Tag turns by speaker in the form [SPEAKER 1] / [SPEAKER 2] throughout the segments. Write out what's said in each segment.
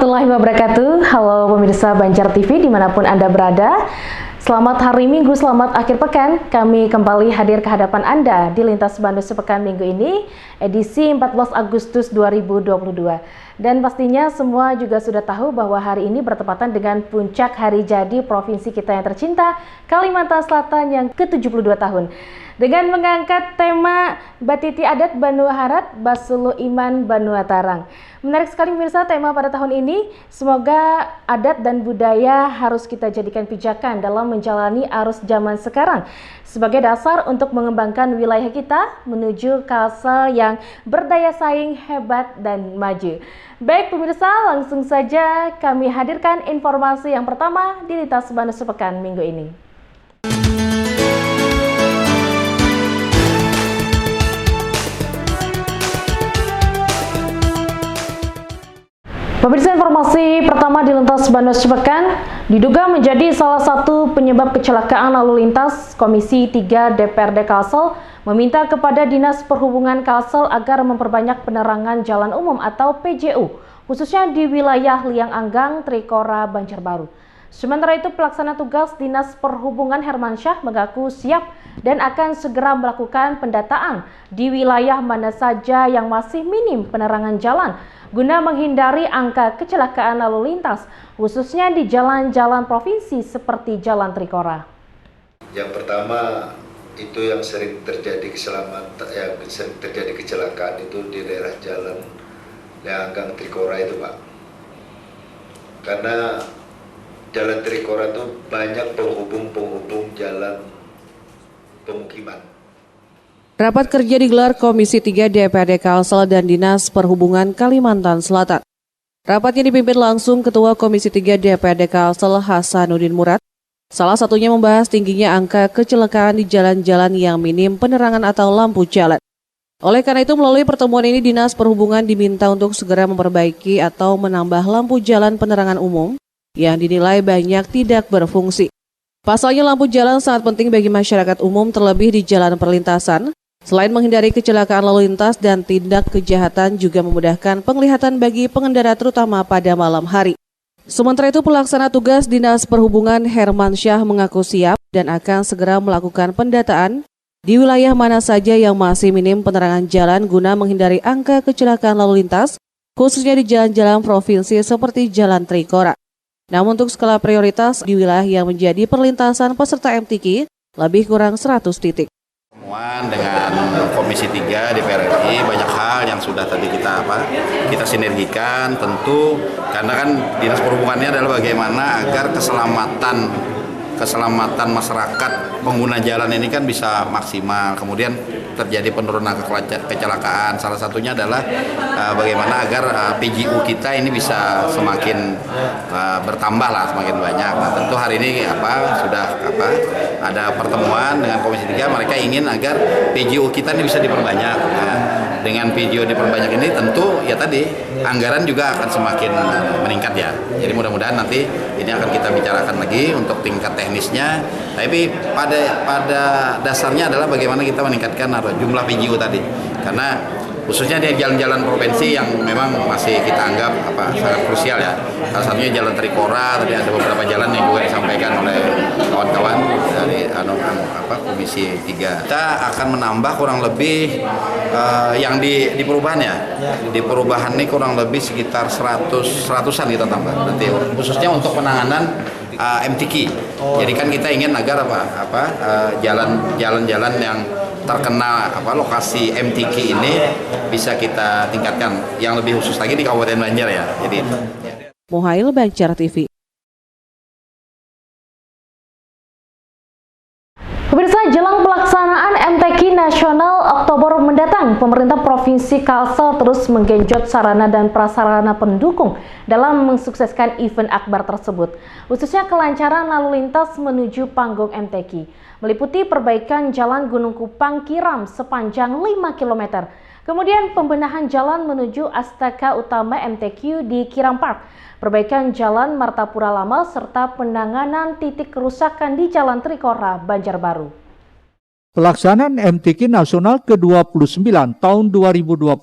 [SPEAKER 1] warahmatullahi wabarakatuh. Halo pemirsa Banjar TV dimanapun Anda berada. Selamat hari Minggu, selamat akhir pekan. Kami kembali hadir ke hadapan Anda di Lintas Bandung Sepekan Minggu ini, edisi 14 Agustus 2022. Dan pastinya semua juga sudah tahu bahwa hari ini bertepatan dengan puncak hari jadi provinsi kita yang tercinta, Kalimantan Selatan yang ke-72 tahun. Dengan mengangkat tema Batiti Adat Banua Harat, Basulu Iman Banua Tarang. Menarik sekali pemirsa tema pada tahun ini. Semoga adat dan budaya harus kita jadikan pijakan dalam menjalani arus zaman sekarang sebagai dasar untuk mengembangkan wilayah kita menuju Kalsel yang berdaya saing, hebat, dan maju. Baik pemirsa, langsung saja kami hadirkan informasi yang pertama di Lintas Bandung Sepekan Minggu ini. Pemirsa, informasi pertama di Lintas Bandung Sepekan diduga menjadi salah satu penyebab kecelakaan lalu lintas. Komisi 3 DPRD Kalsel meminta kepada Dinas Perhubungan Kalsel agar memperbanyak penerangan jalan umum atau PJU, khususnya di wilayah Liang Anggang, Trikora, Banjarbaru. Sementara itu, pelaksana tugas Dinas Perhubungan Hermansyah mengaku siap dan akan segera melakukan pendataan di wilayah mana saja yang masih minim penerangan jalan guna menghindari angka kecelakaan lalu lintas, khususnya di jalan-jalan provinsi seperti Jalan Trikora.
[SPEAKER 2] Yang pertama itu yang sering terjadi kecelakaan itu di daerah Jalan Liang Anggang Trikora itu, Pak. Karena Jalan Trikora itu banyak penghubung jalan pemukiman.
[SPEAKER 3] Rapat kerja digelar Komisi 3 DPRD Kalsel dan Dinas Perhubungan Kalimantan Selatan. Rapatnya dipimpin langsung Ketua Komisi 3 DPRD Kalsel Hasanuddin Murad. Salah satunya membahas tingginya angka kecelakaan di jalan-jalan yang minim penerangan atau lampu jalan. Oleh karena itu, melalui pertemuan ini Dinas Perhubungan diminta untuk segera memperbaiki atau menambah lampu jalan penerangan umum yang dinilai banyak tidak berfungsi. Pasalnya lampu jalan sangat penting bagi masyarakat umum terlebih di jalan perlintasan. Selain menghindari kecelakaan lalu lintas dan tindak kejahatan juga memudahkan penglihatan bagi pengendara terutama pada malam hari. Sementara itu, pelaksana tugas Dinas Perhubungan Hermansyah mengaku siap dan akan segera melakukan pendataan di wilayah mana saja yang masih minim penerangan jalan guna menghindari angka kecelakaan lalu lintas, khususnya di jalan-jalan provinsi seperti Jalan Trikora. Namun untuk skala prioritas di wilayah yang menjadi perlintasan peserta MTQ lebih kurang 100 titik.
[SPEAKER 4] Pertemuan dengan Komisi 3 DPR RI banyak hal yang sudah tadi kita sinergikan, tentu karena kan Dinas Perhubungannya adalah bagaimana agar keselamatan masyarakat pengguna jalan ini kan bisa maksimal, kemudian terjadi penurunan kecelakaan. Salah satunya adalah bagaimana agar PJU kita ini bisa semakin bertambah lah, semakin banyak. Nah, tentu hari ini sudah ada pertemuan dengan Komisi 3, mereka ingin agar PJU kita ini bisa diperbanyak. Nah, dengan PJU diperbanyak ini tentu ya tadi anggaran juga akan semakin meningkat ya. Jadi mudah-mudahan nanti ini akan kita bicarakan lagi untuk tingkat teknisnya. Tapi pada dasarnya adalah bagaimana kita meningkatkan jumlah PJU tadi. Karena khususnya di jalan-jalan provinsi yang memang masih kita anggap sangat krusial ya. Salah satunya Jalan Trikora, tadi ada beberapa jalan yang juga disampaikan oleh kawan-kawan dari Komisi 3. Kita akan menambah kurang lebih yang di perubahan ya. Di perubahan ini kurang lebih sekitar 100-an kita tambah. Nanti khususnya untuk penanganan MTQ. Jadi kan kita ingin agar jalan-jalan yang terkena lokasi MTQ ini bisa kita tingkatkan yang lebih khusus lagi di Kabupaten Banjar ya. Jadi
[SPEAKER 3] Muhail, Banjar TV.
[SPEAKER 1] Pemirsa, jelang pelaksanaan MTQ Nasional Oktober mendatang, pemerintah Provinsi Kalsel terus menggenjot sarana dan prasarana pendukung dalam mensukseskan event akbar tersebut, khususnya kelancaran lalu lintas menuju panggung MTQ, meliputi perbaikan Jalan Gunung Kupang Kiram sepanjang 5 km, kemudian pembenahan jalan menuju Astaka Utama MTQ di Kiram Park, perbaikan Jalan Martapura Lama, serta penanganan titik kerusakan di Jalan Trikora, Banjarbaru.
[SPEAKER 5] Pelaksanaan MTQ Nasional ke-29 tahun 2022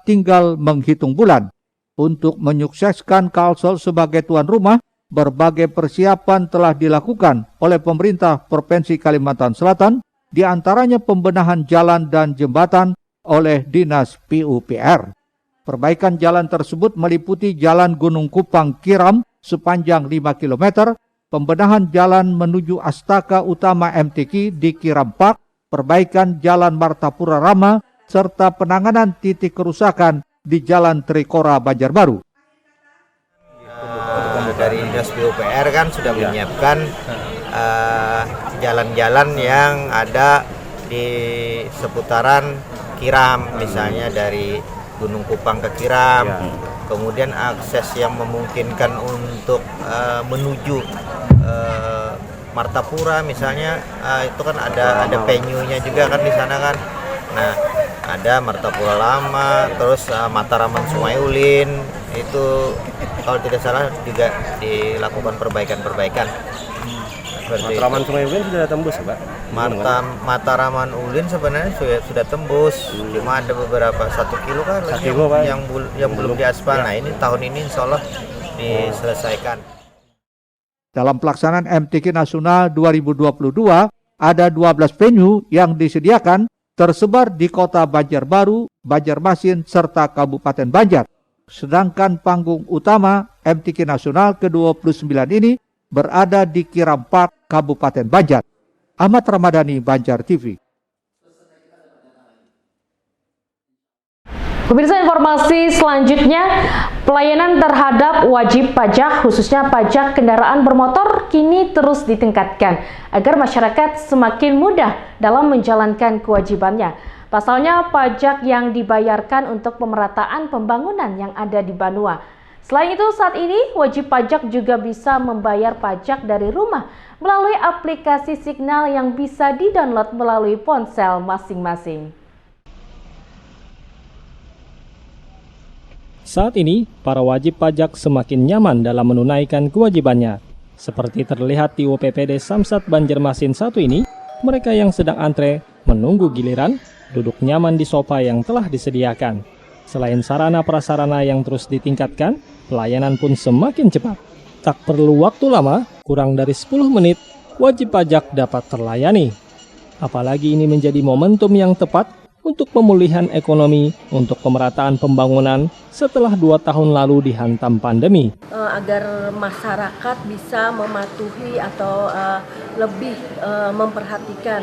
[SPEAKER 5] tinggal menghitung bulan. Untuk menyukseskan Kalsel sebagai tuan rumah, berbagai persiapan telah dilakukan oleh pemerintah Provinsi Kalimantan Selatan, di antaranya pembenahan jalan dan jembatan oleh Dinas PUPR. Perbaikan jalan tersebut meliputi Jalan Gunung Kupang Kiram sepanjang 5 km, pembenahan jalan menuju Astaka Utama MTQ di Kiram Park, perbaikan Jalan Martapura Rama, serta penanganan titik kerusakan di Jalan Trikora Banjarbaru.
[SPEAKER 6] Dari Dinas PUPR kan sudah menyiapkan jalan-jalan yang ada di seputaran Kiram, misalnya dari Gunung Kupang ke Kiram, kemudian akses yang memungkinkan untuk menuju Martapura misalnya, itu kan ada venue-nya juga kan di sana kan. Nah, ada Martapura Lama, terus Mataraman Sungai Ulin, itu kalau tidak salah juga dilakukan perbaikan-perbaikan.
[SPEAKER 7] Mataraman Sungai Ulin sudah tembus, Pak?
[SPEAKER 6] Mataraman Ulin sebenarnya sudah tembus, cuma ada beberapa 1 kilo kan yang belum diaspal. Nah, ini tahun ini insya Allah diselesaikan.
[SPEAKER 5] Dalam pelaksanaan MTQ Nasional 2022, ada 12 venue yang disediakan tersebar di kota Banjarbaru, Banjarmasin, serta Kabupaten Banjar. Sedangkan panggung utama MTQ Nasional ke-29 ini berada di Kiram Park, Kabupaten Banjar. Ahmad Ramadhani, Banjar TV.
[SPEAKER 1] Pemirsa, informasi selanjutnya, pelayanan terhadap wajib pajak khususnya pajak kendaraan bermotor kini terus ditingkatkan agar masyarakat semakin mudah dalam menjalankan kewajibannya. Pasalnya pajak yang dibayarkan untuk pemerataan pembangunan yang ada di Banua. Selain itu, saat ini wajib pajak juga bisa membayar pajak dari rumah melalui aplikasi Signal yang bisa didownload melalui ponsel masing-masing.
[SPEAKER 8] Saat ini, para wajib pajak semakin nyaman dalam menunaikan kewajibannya. Seperti terlihat di UPPD Samsat Banjarmasin 1 ini, mereka yang sedang antre menunggu giliran duduk nyaman di sofa yang telah disediakan. Selain sarana prasarana yang terus ditingkatkan, pelayanan pun semakin cepat. Tak perlu waktu lama, kurang dari 10 menit, wajib pajak dapat terlayani. Apalagi ini menjadi momentum yang tepat untuk pemulihan ekonomi untuk pemerataan pembangunan setelah 2 tahun lalu dihantam pandemi.
[SPEAKER 9] Agar masyarakat bisa mematuhi atau lebih memperhatikan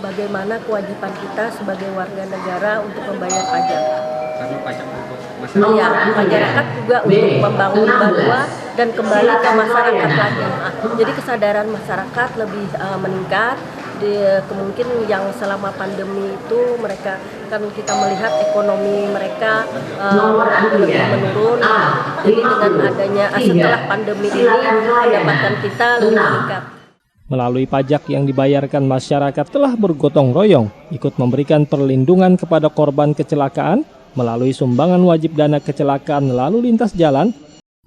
[SPEAKER 9] bagaimana kewajiban kita sebagai warga negara untuk membayar pajak.
[SPEAKER 7] Karena pajak untuk
[SPEAKER 9] Iya, masyarakat juga untuk membangun Banua dan kembali ke masyarakat lagi. Jadi kesadaran masyarakat lebih meningkat. Kemungkinan yang selama pandemi itu mereka kan kita melihat ekonomi mereka lebih menurun. Jadi dengan adanya setelah pandemi ini pendapatan kita lebih meningkat.
[SPEAKER 8] Melalui pajak yang dibayarkan, masyarakat telah bergotong royong ikut memberikan perlindungan kepada korban kecelakaan melalui sumbangan wajib dana kecelakaan lalu lintas jalan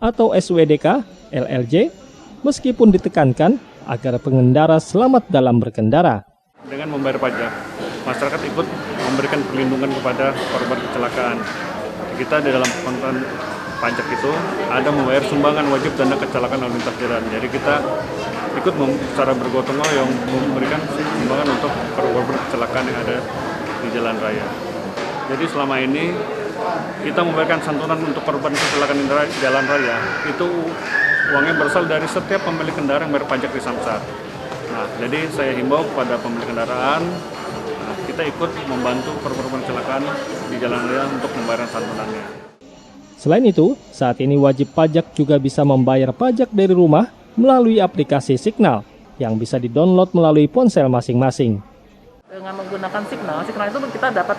[SPEAKER 8] atau SWDK LLJ, meskipun ditekankan agar pengendara selamat dalam berkendara.
[SPEAKER 10] Dengan membayar pajak, masyarakat ikut memberikan perlindungan kepada korban kecelakaan. Kita di dalam konten pajak itu ada membayar sumbangan wajib dana kecelakaan lalu lintas jalan. Jadi kita ikut secara bergotong royong memberikan sumbangan untuk korban kecelakaan yang ada di jalan raya. Jadi selama ini kita memberikan santunan untuk korban kecelakaan di jalan raya, itu uangnya berasal dari setiap pemilik kendaraan yang bayar pajak di Samsat. Nah, jadi saya himbau kepada pemilik kendaraan, kita ikut membantu korban kecelakaan di jalan raya untuk membayar santunannya.
[SPEAKER 8] Selain itu, saat ini wajib pajak juga bisa membayar pajak dari rumah melalui aplikasi Signal yang bisa didownload melalui ponsel masing-masing.
[SPEAKER 11] Dengan menggunakan Signal itu kita dapat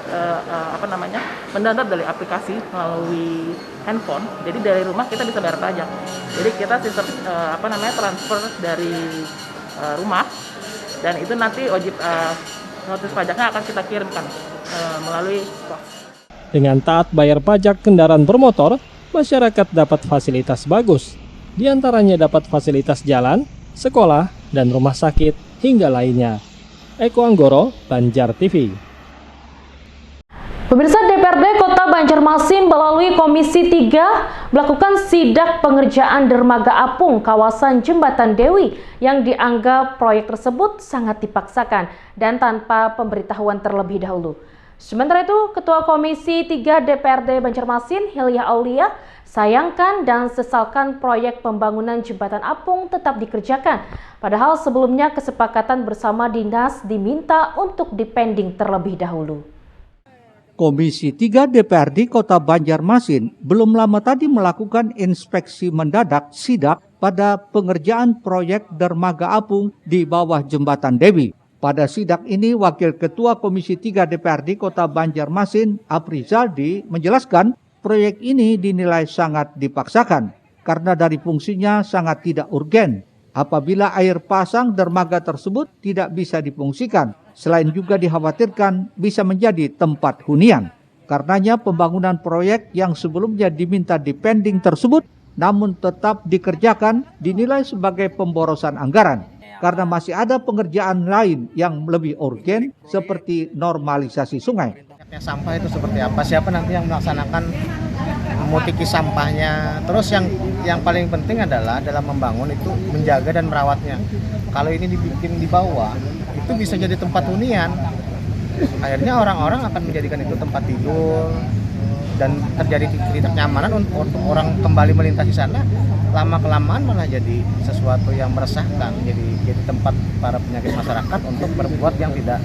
[SPEAKER 11] mendownload dari aplikasi melalui handphone. Jadi dari rumah kita bisa bayar pajak. Jadi kita sistem transfer dari rumah, dan itu nanti wajib notis pajaknya akan kita kirimkan melalui pos.
[SPEAKER 8] Dengan taat bayar pajak kendaraan bermotor, masyarakat dapat fasilitas bagus. Di antaranya dapat fasilitas jalan, sekolah, dan rumah sakit hingga lainnya. Eko Anggoro, Banjar TV.
[SPEAKER 1] Pemirsa, DPRD Kota Banjarmasin melalui Komisi 3 melakukan sidak pengerjaan dermaga apung kawasan Jembatan Dewi yang dianggap proyek tersebut sangat dipaksakan dan tanpa pemberitahuan terlebih dahulu. Sementara itu, Ketua Komisi 3 DPRD Banjarmasin, Hilya Aulia, sayangkan dan sesalkan proyek pembangunan Jembatan Apung tetap dikerjakan. Padahal sebelumnya kesepakatan bersama dinas diminta untuk dipending terlebih dahulu.
[SPEAKER 5] Komisi 3 DPRD Kota Banjarmasin belum lama tadi melakukan inspeksi mendadak sidak pada pengerjaan proyek dermaga apung di bawah Jembatan Dewi. Pada sidak ini, Wakil Ketua Komisi 3 DPRD Kota Banjarmasin, Aprizaldi, menjelaskan proyek ini dinilai sangat dipaksakan karena dari fungsinya sangat tidak urgen. Apabila air pasang dermaga tersebut tidak bisa difungsikan, selain juga dikhawatirkan bisa menjadi tempat hunian. Karenanya pembangunan proyek yang sebelumnya diminta dipending tersebut namun tetap dikerjakan dinilai sebagai pemborosan anggaran karena masih ada pengerjaan lain yang lebih urgen seperti normalisasi sungai.
[SPEAKER 6] Sampah itu seperti apa? Siapa nanti yang melaksanakan memutiki sampahnya? Terus yang paling penting adalah dalam membangun itu menjaga dan merawatnya. Kalau ini dibikin di bawah, itu bisa jadi tempat hunian. Akhirnya orang-orang akan menjadikan itu tempat tidur dan terjadi ketidaknyamanan untuk orang kembali melintasi sana. Lama-kelamaan malah jadi sesuatu yang meresahkan, jadi tempat para penyakit masyarakat untuk berbuat yang tidak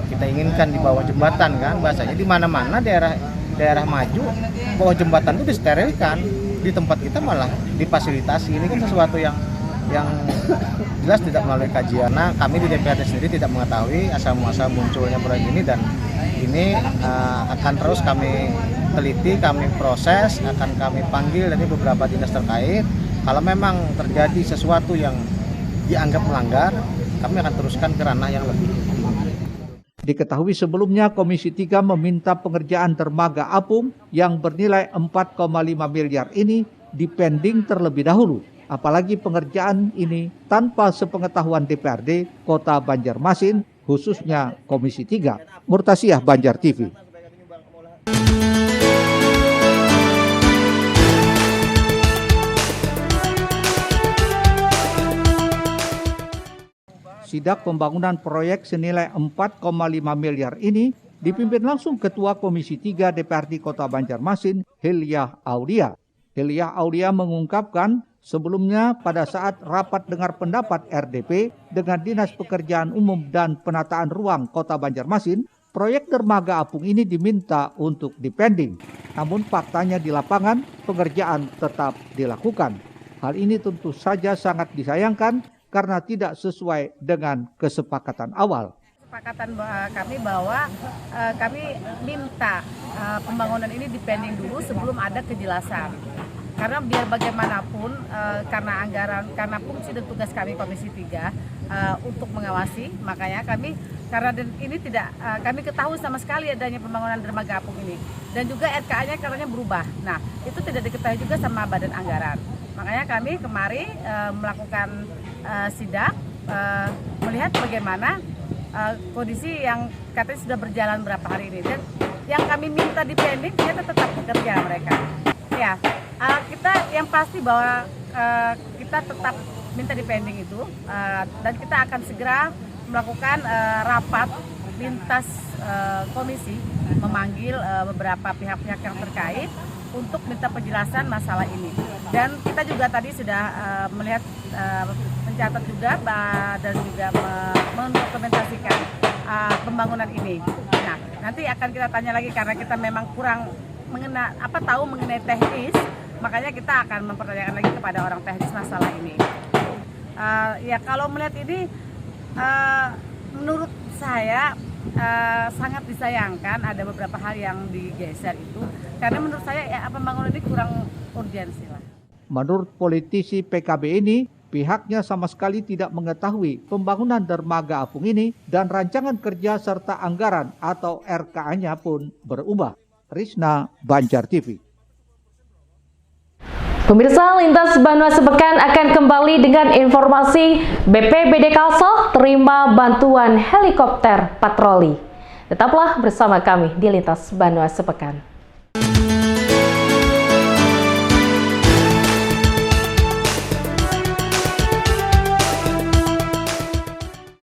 [SPEAKER 6] kita inginkan di bawah jembatan kan. Bahasanya di mana-mana daerah maju bawah jembatan itu disterilkan, di tempat kita malah difasilitasi. Ini kan sesuatu yang jelas tidak melalui kajian. Nah, kami di DPRD sendiri tidak mengetahui asal-muasal munculnya proyek ini dan ini akan terus kami teliti, kami proses, akan kami panggil dari beberapa dinas terkait. Kalau memang terjadi sesuatu yang dianggap melanggar, kami akan teruskan ke ranah yang lebih tinggi.
[SPEAKER 5] Diketahui sebelumnya Komisi 3 meminta pengerjaan dermaga apung yang bernilai 4,5 miliar ini dipending terlebih dahulu. Apalagi pengerjaan ini tanpa sepengetahuan DPRD Kota Banjarmasin, khususnya Komisi 3. Murtasiah, Banjar TV. Sidak pembangunan proyek senilai 4,5 miliar ini dipimpin langsung Ketua Komisi 3 DPRD Kota Banjarmasin, Hilya Aulia. Hilya Aulia mengungkapkan sebelumnya pada saat rapat dengar pendapat RDP dengan Dinas Pekerjaan Umum dan Penataan Ruang Kota Banjarmasin, proyek dermaga apung ini diminta untuk dipending. Namun faktanya di lapangan pengerjaan tetap dilakukan. Hal ini tentu saja sangat disayangkan karena tidak sesuai dengan kesepakatan awal.
[SPEAKER 12] Kesepakatan kami bahwa kami minta pembangunan ini dipending dulu sebelum ada kejelasan. Karena biar bagaimanapun karena anggaran, karena fungsi dan tugas kami Komisi 3 untuk mengawasi, makanya kami karena ini tidak kami ketahui sama sekali adanya pembangunan dermaga apung ini dan juga RKA-nya katanya berubah. Nah, itu tidak diketahui juga sama Badan Anggaran. Makanya kami kemarin melakukan sidak melihat bagaimana kondisi yang katanya sudah berjalan berapa hari ini dan yang kami minta dipending ternyata tetap bekerja mereka. Ya, kita yang pasti bahwa kita tetap minta dipending itu dan kita akan segera melakukan rapat lintas komisi memanggil beberapa pihak-pihak yang terkait untuk minta penjelasan masalah ini. Dan kita juga tadi sudah melihat mencatat juga dan juga mendokumentasikan pembangunan ini. Nah, nanti akan kita tanya lagi karena kita memang kurang tahu mengenai teknis, makanya kita akan mempertanyakan lagi kepada orang teknis masalah ini. Ya kalau melihat ini, menurut saya sangat disayangkan ada beberapa hal yang digeser itu, karena menurut saya pembangunan ini kurang urgensi lah.
[SPEAKER 5] Menurut politisi PKB ini, pihaknya sama sekali tidak mengetahui pembangunan dermaga apung ini dan rancangan kerja serta anggaran atau RKA-nya pun berubah. Risna, Banjar TV.
[SPEAKER 1] Pemirsa, Lintas Banua Sepekan akan kembali dengan informasi BPBD Kalsel terima bantuan helikopter patroli. Tetaplah bersama kami di Lintas Banua Sepekan.